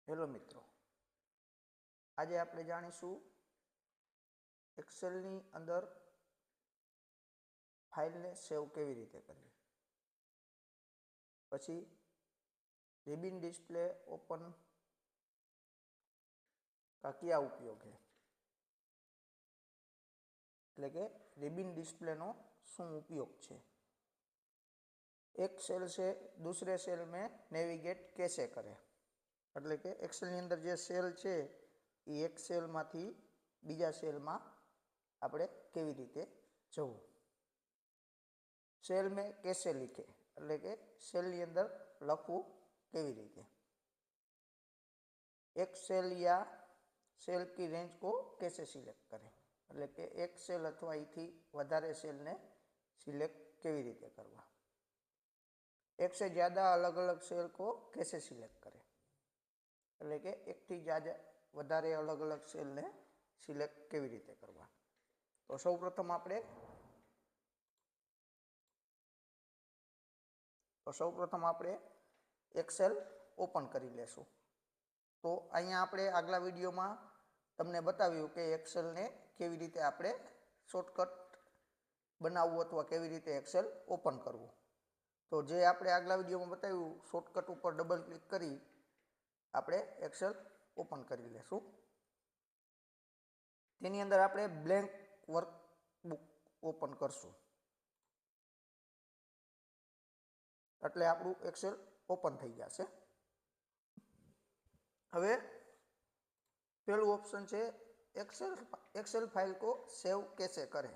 Hello મિત્રો, આજે આપણે જાણીશું એક્સેલની અંદર ફાઇલને સેવ કેવી રીતે કરવી। પછી रिबिन डिस्प्ले ओपन का क्या उपयोग है, એટલે કે रिबिन डिस्प्ले નો શું ઉપયોગ છે। एक सेल से दूसरे सेल में नेविगेट कैसे करें, એટલે કે એક્સેલની અંદર જે સેલ છે એ એક સેલમાંથી બીજા સેલમાં આપણે કેવી રીતે જવું। सेल में कैसे लिखे, એટલે કે સેલની અંદર લખવું કેવી રીતે। एक सेल या सेल की रेंज को कैसे सिलेक्ट करें, એટલે કે એક સેલ અથવા એથી વધારે સેલને સિલેક્ટ કેવી રીતે કરવા। एक से ज़्यादा अलग अलग सेल को कैसे सिलेक्ट करें, એટલે કે એકથી વધારે અલગ અલગ સેલને સિલેક્ટ કેવી રીતે કરવા। તો સૌપ્રથમ આપણે એક્સેલ ઓપન કરી લેશું। તો અહીંયા આપણે આગલા વિડીયોમાં તમને બતાવ્યું કે એક્સેલને કેવી રીતે આપણે શોર્ટકટ બનાવવું અથવા કેવી રીતે એક્સેલ ઓપન કરવું। તો જે આપણે આગલા વિડીયોમાં બતાવ્યું શોર્ટકટ ઉપર ડબલ ક્લિક કરી આપણે એક્સેલ ઓપન કરી લેશું। તેની અંદર આપણે બ્લેન્ક વર્કબુક ઓપન કરશું એટલે આપણું એક્સેલ ઓપન થઈ જશે। હવે पहलू ऑप्शन है एक्सेल फाइल को सेव कैसे करें।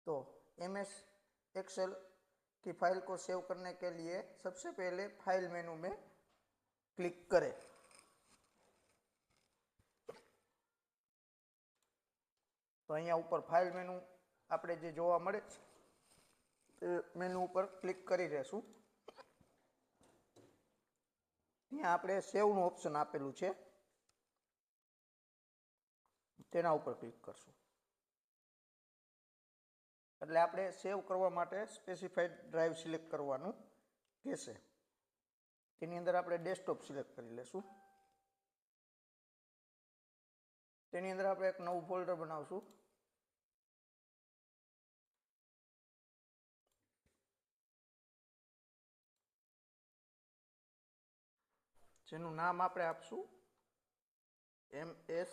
तो एमएस एक्सेल की फाइल को सेव करने के लिए सबसे पहले फाइल मेनू में क्लिक करें। तो अहींया ऊपर फाइल मेनू आपणे जे जोवा मळे ते मेनू पर क्लिक करी देशुं। अहींया आपणे सेव नुं ऑप्शन आपेलुं छे तेना उपर क्लिक करशुं એટલે આપણે સેવ કરવા માટે સ્પેસિફાઈડ ડ્રાઈવ સિલેક્ટ કરવાનું કહેશે। તેની અંદર આપણે ડેસ્કટોપ સિલેક્ટ કરી લેશું। તેની અંદર આપણે એક નવું ફોલ્ડર બનાવશું। જેનું નામ આપણે આપશું MS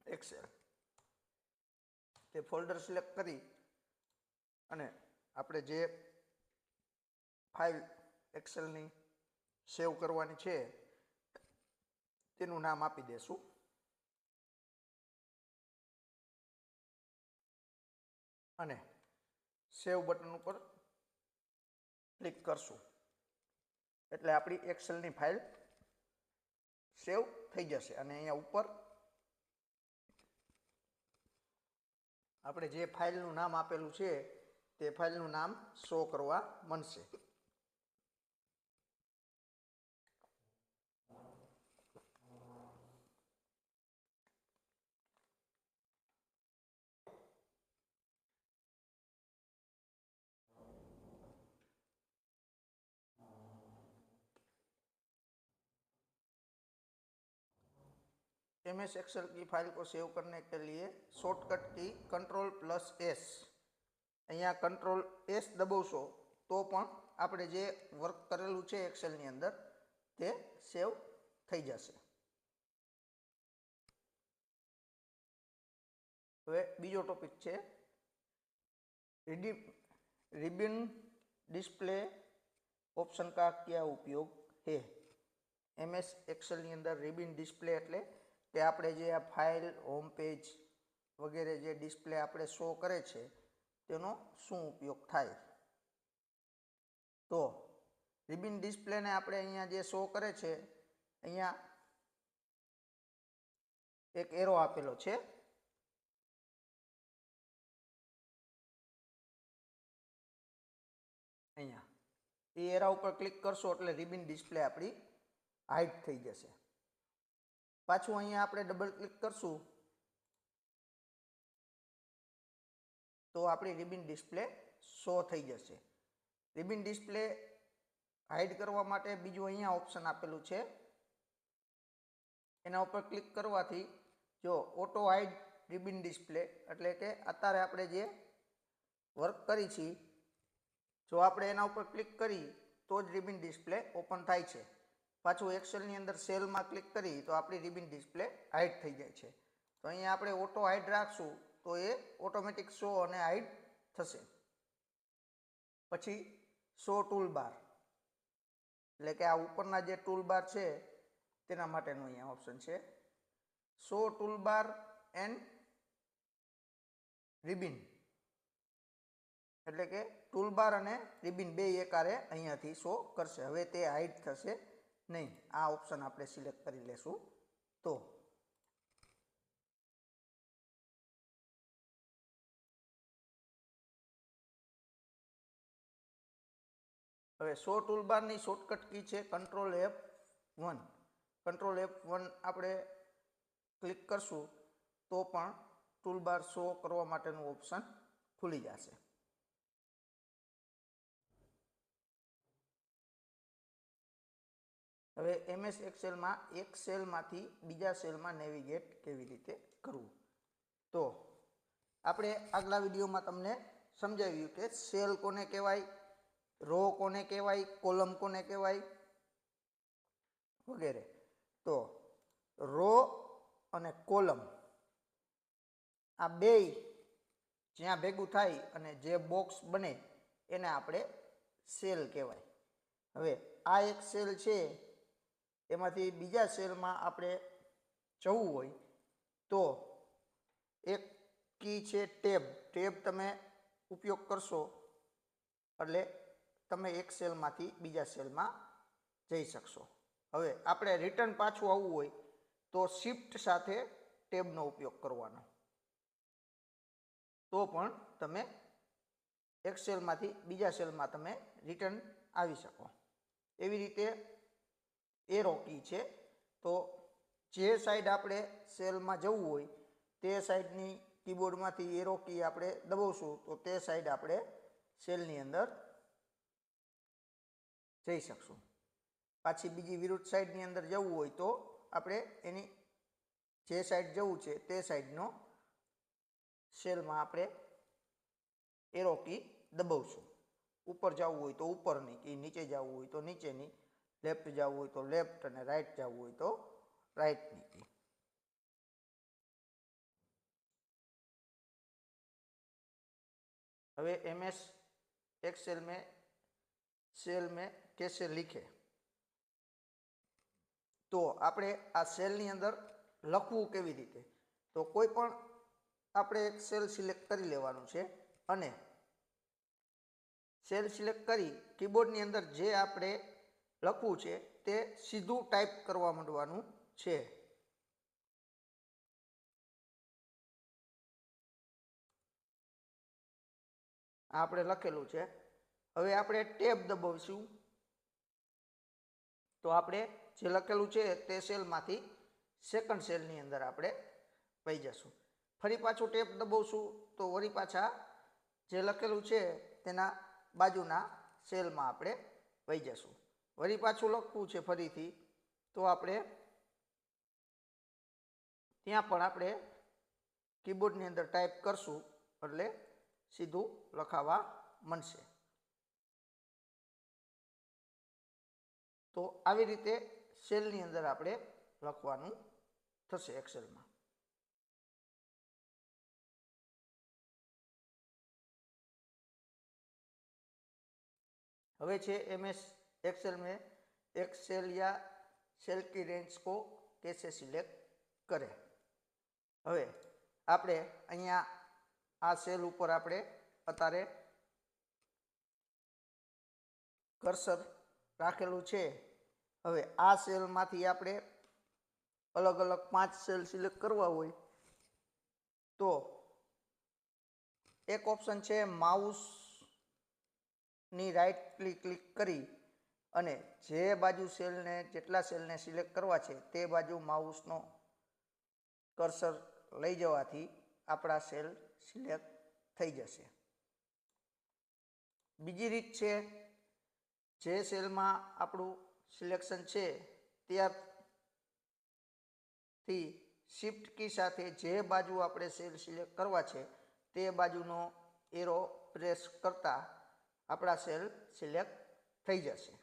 एक्सेल। તે ફોલ્ડર સિલેક્ટ કરી અને આપણે જે ફાઇલ એક્સેલની સેવ કરવાની છે તેનું નામ આપી દેશું અને સેવ બટન ઉપર ક્લિક કરશું એટલે આપણી એક્સેલની ફાઇલ સેવ થઈ જશે। અને અહીંયા ઉપર આપણે જે ફાઇલનું નામ આપેલું છે તે ફાઇલનું નામ શો કરવા મળશે। MS एक्सेल की फाइल को सेव करने के लिए शॉर्टकट की Ctrl+S। અહીંયા Ctrl+S દબાવશો તો પણ આપણે જે વર્ક કરેલું છે એક્સેલની અંદર તે સેવ થઈ જશે। હવે બીજો ટોપિક છે रिबिन डिस्प्ले ऑप्शन का क्या उपयोग है। MS एक्सेलની અંદર रिबिन डिस्प्ले એટલે કે આપણે જે આ ફાઇલ હોમ પેજ વગેરે જે ડિસ્પ્લે આપણે શો કરે છે તેનો શું ઉપયોગ થાય। તો રિબિન ડિસ્પ્લેને આપણે અહીંયા જે શો કરે છે અહીંયા એક એરો આપેલો છે અહીંયા એ એરા ઉપર ક્લિક કરશો એટલે રિબિન ડિસ્પ્લે આપણી હાઇડ થઈ જશે। પાછું અહીંયા આપણે ડબલ ક્લિક કરશું તો આપણી રિબિન ડિસ્પ્લે શો થઈ જશે. રિબિન ડિસ્પ્લે હાઇડ કરવા માટે બીજું અહીંયા ઓપ્શન આપેલું છે, એના ઉપર ક્લિક કરવાથી જો ઓટો હાઇડ રિબિન ડિસ્પ્લે એટલે કે અત્યારે આપણે જે વર્ક કરી છીએ જો આપણે એના ઉપર ક્લિક કરી તો જ રિબિન ડિસ્પ્લે ઓપન થાય છે. પાછું એક્સેલની અંદર સેલમાં ક્લિક કરી તો આપણી રિબિન ડિસ્પ્લે હાઇડ થઈ જાય છે. તો અહીંયા આપણે ઓટો હાઇડ રાખશું તો એ ઓટોમેટિક શો અને હાઇડ થશે. પછી શો ટૂલ બાર એટલે કે આ ઉપરના જે ટૂલ બાર છે તેના માટેનું અહીંયા ઓપ્શન છે. Show tool bar and ribbon એટલે કે ટૂલબાર અને રિબિન બે એકારે અહીંયાથી શો કરશે. હવે તે હાઇડ થશે નહીં. આ ઓપ્શન આપણે સિલેક્ટ કરી લેશું. તો હવે શો ટૂલબારની શોર્ટકટ કી છે કંટ્રોલ F1. કંટ્રોલ F1 આપણે ક્લિક કરશું તો પણ ટૂલબાર શો કરવા માટેનું ઓપ્શન ખુલી જશે. હવે MS એક્સેલમાં એક સેલમાંથી બીજા સેલમાં નેવિગેટ કેવી રીતે કરવું. તો આપણે આગલા વિડીયોમાં તમને સમજાવ્યું કે સેલ કોને કહેવાય, રો કોને કહેવાય, કોલમ કોને કહેવાય વગેરે. તો રો અને કોલમ આ બે જ્યાં ભેગું થાય અને જે બોક્સ બને એને આપણે સેલ કહેવાય. હવે આ એક સેલ છે એમાંથી બીજા સેલમાં આપણે જવું હોય તો એક કી છે ટેબ. ટેબ તમે ઉપયોગ કરશો એટલે તમે એક સેલમાંથી બીજા સેલમાં જઈ શકશો. હવે આપણે રિટર્ન પાછું આવવું હોય તો શિફ્ટ સાથે ટેબનો ઉપયોગ કરવાનો, તો પણ તમે એક સેલમાંથી બીજા સેલમાં તમે રિટર્ન આવી શકો. એવી રીતે એરો કી છે. તો જે સાઈડ આપણે સેલમાં જવું હોય તે સાઈડની કીબોર્ડમાંથી એરો કી આપણે દબાવશું તો તે સાઈડ આપણે સેલની અંદર જઈ શકશું. પાછી બીજી વિરુદ્ધ સાઈડની અંદર જવું હોય તો આપણે એની જે સાઈડ જવું છે તે સાઈડનો સેલમાં આપણે એરો કી દબાવશું. ઉપર જવું હોય તો ઉપરની કી, નીચે જવું હોય તો નીચેની, લેફ્ટ જવું હોય તો લેફ્ટ અને રાઈટ જવું હોય તો રાઈટની કી. હવે MS एक्सेल में सेल में कैसे लिखे तो આપણે આ સેલની અંદર લખવું કેવી રીતે. તો કોઈ પણ આપણે એક સેલ સિલેક્ટ કરી લેવાનું છે અને સેલ સિલેક્ટ કરી કીબોર્ડની અંદર જે આપણે લખવું છે તે સીધું ટાઈપ કરવા માંડવાનું છે. આપણે લખેલું છે. હવે આપણે ટેબ દબાવશું તો આપણે જે લખેલું છે તે સેલમાંથી સેકન્ડ સેલની અંદર આપણે વહી જશું. ફરી પાછું ટેબ દબાવશું તો વળી પાછા જે લખેલું છે તેના બાજુના સેલમાં આપણે વહી જશું. વળી પાછું લખવું છે ફરીથી તો આપણે ત્યાં પણ આપણે કીબોર્ડની અંદર ટાઈપ કરશું એટલે સીધું લખાવા મળશે. તો આવી રીતે સેલની અંદર આપણે લખવાનું થશે એક્સેલમાં. હવે છે MS एक्सेल में एक सेल या सेल की रेंज को कैसे सिलेक्ट करें. હવે આપણે અહીંયા આ સેલ ઉપર આપણે અત્યારે કર્સર રાખેલું છે. હવે આ સેલમાંથી આપણે અલગ અલગ 5 સેલ સિલેક્ટ કરવા હોય તો એક ઓપ્શન છે માઉસની રાઈટ ક્લિક કરી અને જે બાજુ સેલને જેટલા સેલને સિલેક્ટ કરવા છે તે બાજુ માઉસનો કર્સર લઈ જવાથી આપણા સેલ સિલેક્ટ થઈ જશે. બીજી રીત છે, જે સેલમાં આપણું સિલેક્શન છે ત્યારથી શિફ્ટ કી સાથે જે બાજુ આપણે સેલ સિલેક્ટ કરવા છે તે બાજુનો એરો પ્રેસ કરતા આપણા સેલ સિલેક્ટ થઈ જશે.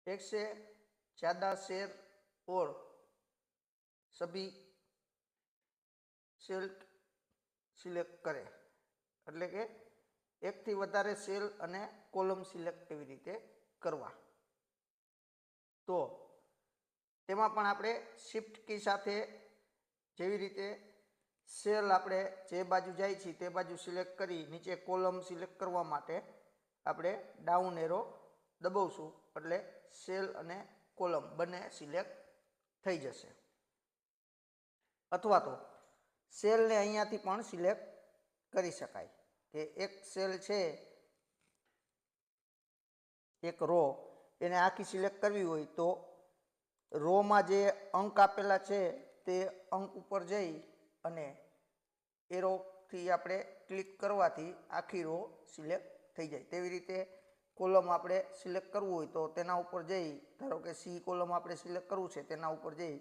एक से ज़्यादा शेर और सभी सेल सिलेक्ट करें, એટલે કે એકથી વધારે સેલ અને કોલમ સિલેક્ટ કેવી રીતે કરવા. તો તેમાં પણ આપણે શિફ્ટ કી સાથે જેવી રીતે સેલ આપણે જે બાજુ જાય છે તે બાજુ સિલેક્ટ કરી નીચે કોલમ સિલેક્ટ કરવા માટે આપણે ડાઉન એરો દબાવશું એટલે સેલ અને કોલમ બંને સિલેક્ટ થઈ જશે. અથવા તો સેલને અહીંયાથી પણ સિલેક્ટ કરી શકાય કે એક સેલ છે, એક રો, એને આખી સિલેક્ટ કરવી હોય તો રોમાં જે અંક આપેલા છે તે અંક ઉપર જઈ અને એરોથી આપણે ક્લિક કરવાથી આખી રો સિલેક્ટ થઈ જાય. તેવી રીતે કોલમ આપણે સિલેક્ટ કરવું હોય તો તેના ઉપર જઈ, ધારો કે સી કોલમ આપણે સિલેક્ટ કરવું છે, તેના ઉપર જઈ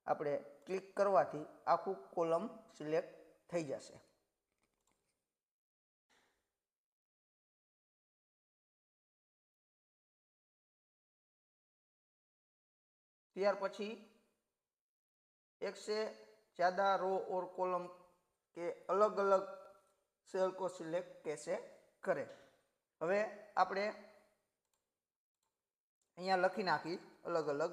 આપણે ક્લિક કરવાથી આખું કોલમ સિલેક્ટ થઈ જશે. ત્યાર પછી एक से ज़्यादा रो और कॉलम के अलग अलग सेल को सिलेक्ट कैसे करें. હવે આપણે અહીંયા લખી નાખી અલગ અલગ.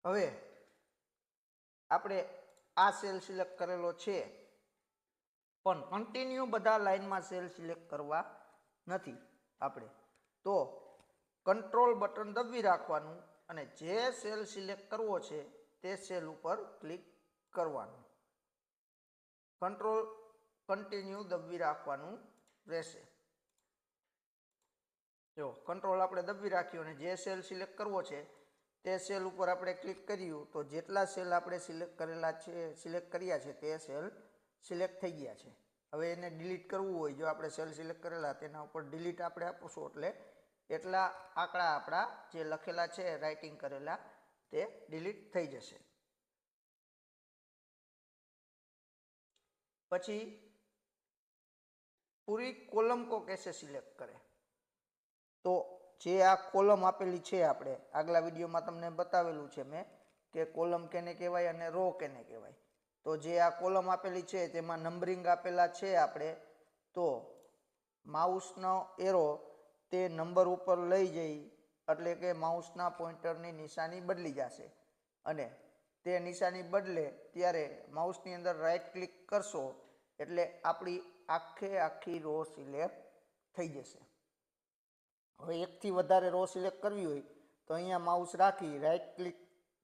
હવે આપણે આ સેલ સિલેક્ટ કરેલો છે, પણ કન્ટિન્યુ બધા લાઈનમાં સેલ સિલેક્ટ કરવા નથી આપણે, તો કંટ્રોલ બટન દબાવી રાખવાનું અને જે સેલ સિલેક્ટ કરવો છે તે સેલ ઉપર ક્લિક કરવાનું. કંટ્રોલ કન્ટિન્યુ દબાવી રાખવાનું રહેશે. જો કંટ્રોલ આપણે દબાવી રાખ્યું અને જે સેલ સિલેક્ટ કરવો છે તે સેલ ઉપર આપણે ક્લિક કર્યું તો જેટલા સેલ આપણે સિલેક્ટ કર્યા છે તે સેલ સિલેક્ટ થઈ ગયા છે. હવે એને ડિલીટ કરવું હોય, જો આપણે સેલ સિલેક્ટ કરેલા તેના ઉપર ડિલીટ આપણે આપીશું એટલે એટલા આંકડા આપણા જે લખેલા છે રાઇટિંગ કરેલા તે ડિલીટ થઈ જશે. પછી પૂરી કોલમ કો કેસે સિલેક્ટ કરે. તો જે આ કોલમ આપેલી છે, આપણે આગલા વિડીયોમાં તમને બતાવેલું છે મેં કે કોલમ કેને કહેવાય અને રો કેને કહેવાય. તો જે આ કોલમ આપેલી છે તેમાં નંબરિંગ આપેલા છે આપણે, તો માઉસનો એરો તે નંબર ઉપર લઈ જઈ એટલે કે માઉસના પોઇન્ટરની નિશાની બદલી જશે અને તે નિશાની બદલે ત્યારે માઉસની અંદર રાઈટ ક્લિક કરશો એટલે આપણી આખી રો સિલેક્ટ થઈ જશે. હવે એકથી વધારે રો સિલેક્ટ કરવી હોય તો અહીંયા માઉસ રાખી રાઈટ ક્લિક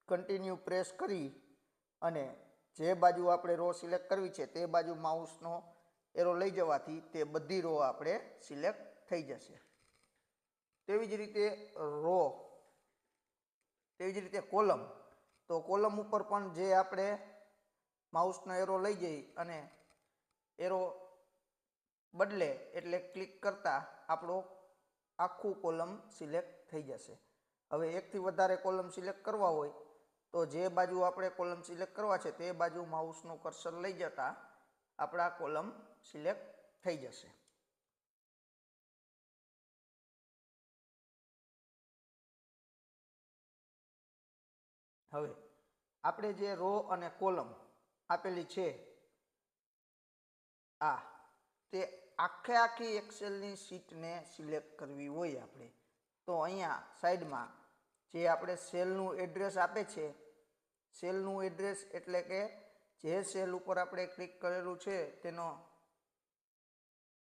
કન્ટિન્યુ પ્રેસ કરી અને જે બાજુ આપણે રો સિલેક્ટ કરવી છે તે બાજુ માઉસનો એરો લઈ જવાથી તે બધી રો આપણે સિલેક્ટ થઈ જશે. તેવી જ રીતે કોલમ, તો કોલમ ઉપર પણ જે આપણે માઉસનો એરો લઈ જઈ અને એરો બદલે એટલે ક્લિક કરતા આપણો આખું કોલમ સિલેક્ટ થઈ જશે. હવે એકથી વધારે કોલમ સિલેક્ટ કરવા હોય તો જે બાજુ આપણે કોલમ સિલેક્ટ કરવા છે તે બાજુ માઉસનું કર્સર લઈ જતા આપણા કોલમ સિલેક્ટ થઈ જશે. હવે આપણે જે રો અને કોલમ આપેલી છે આ તે આખી એક્સેલની શીટને સિલેક્ટ કરવી હોય આપણે તો અહીંયા સાઈડમાં જે આપણે સેલનું એડ્રેસ આપે છે, સેલનું એડ્રેસ એટલે કે જે સેલ ઉપર આપણે ક્લિક કરેલું છે તેનો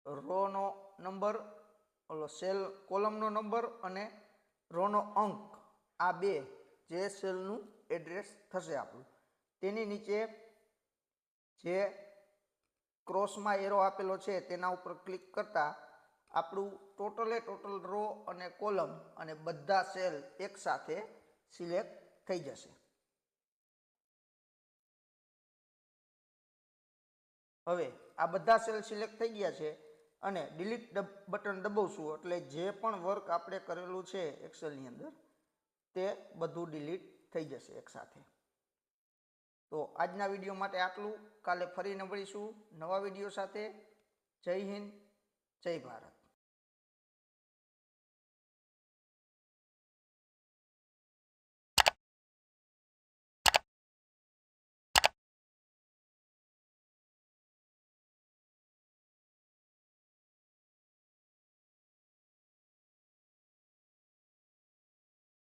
રોનો નંબર, સેલ કોલમનો નંબર અને રોનો અંક, આ બે જે સેલનું એડ્રેસ થશે આપણું. તેની નીચે જે ક્રોસમાં એરો આપેલો છે તેના ઉપર ક્લિક કરતા આપણું ટોટલ રો અને કોલમ અને બધા સેલ એકસાથે સિલેક્ટ થઈ જશે. હવે આ બધા સેલ સિલેક્ટ થઈ ગયા છે અને ડિલીટ બટન દબાવશું એટલે જે પણ વર્ક આપણે કરેલું છે એક્સેલની અંદર તે બધું ડિલીટ થઈ જશે એકસાથે. તો આજના વિડીયો માટે આટલું. કાલે ફરી મળીશું નવા વિડીયો સાથે. જય હિન્દ, જય ભારત.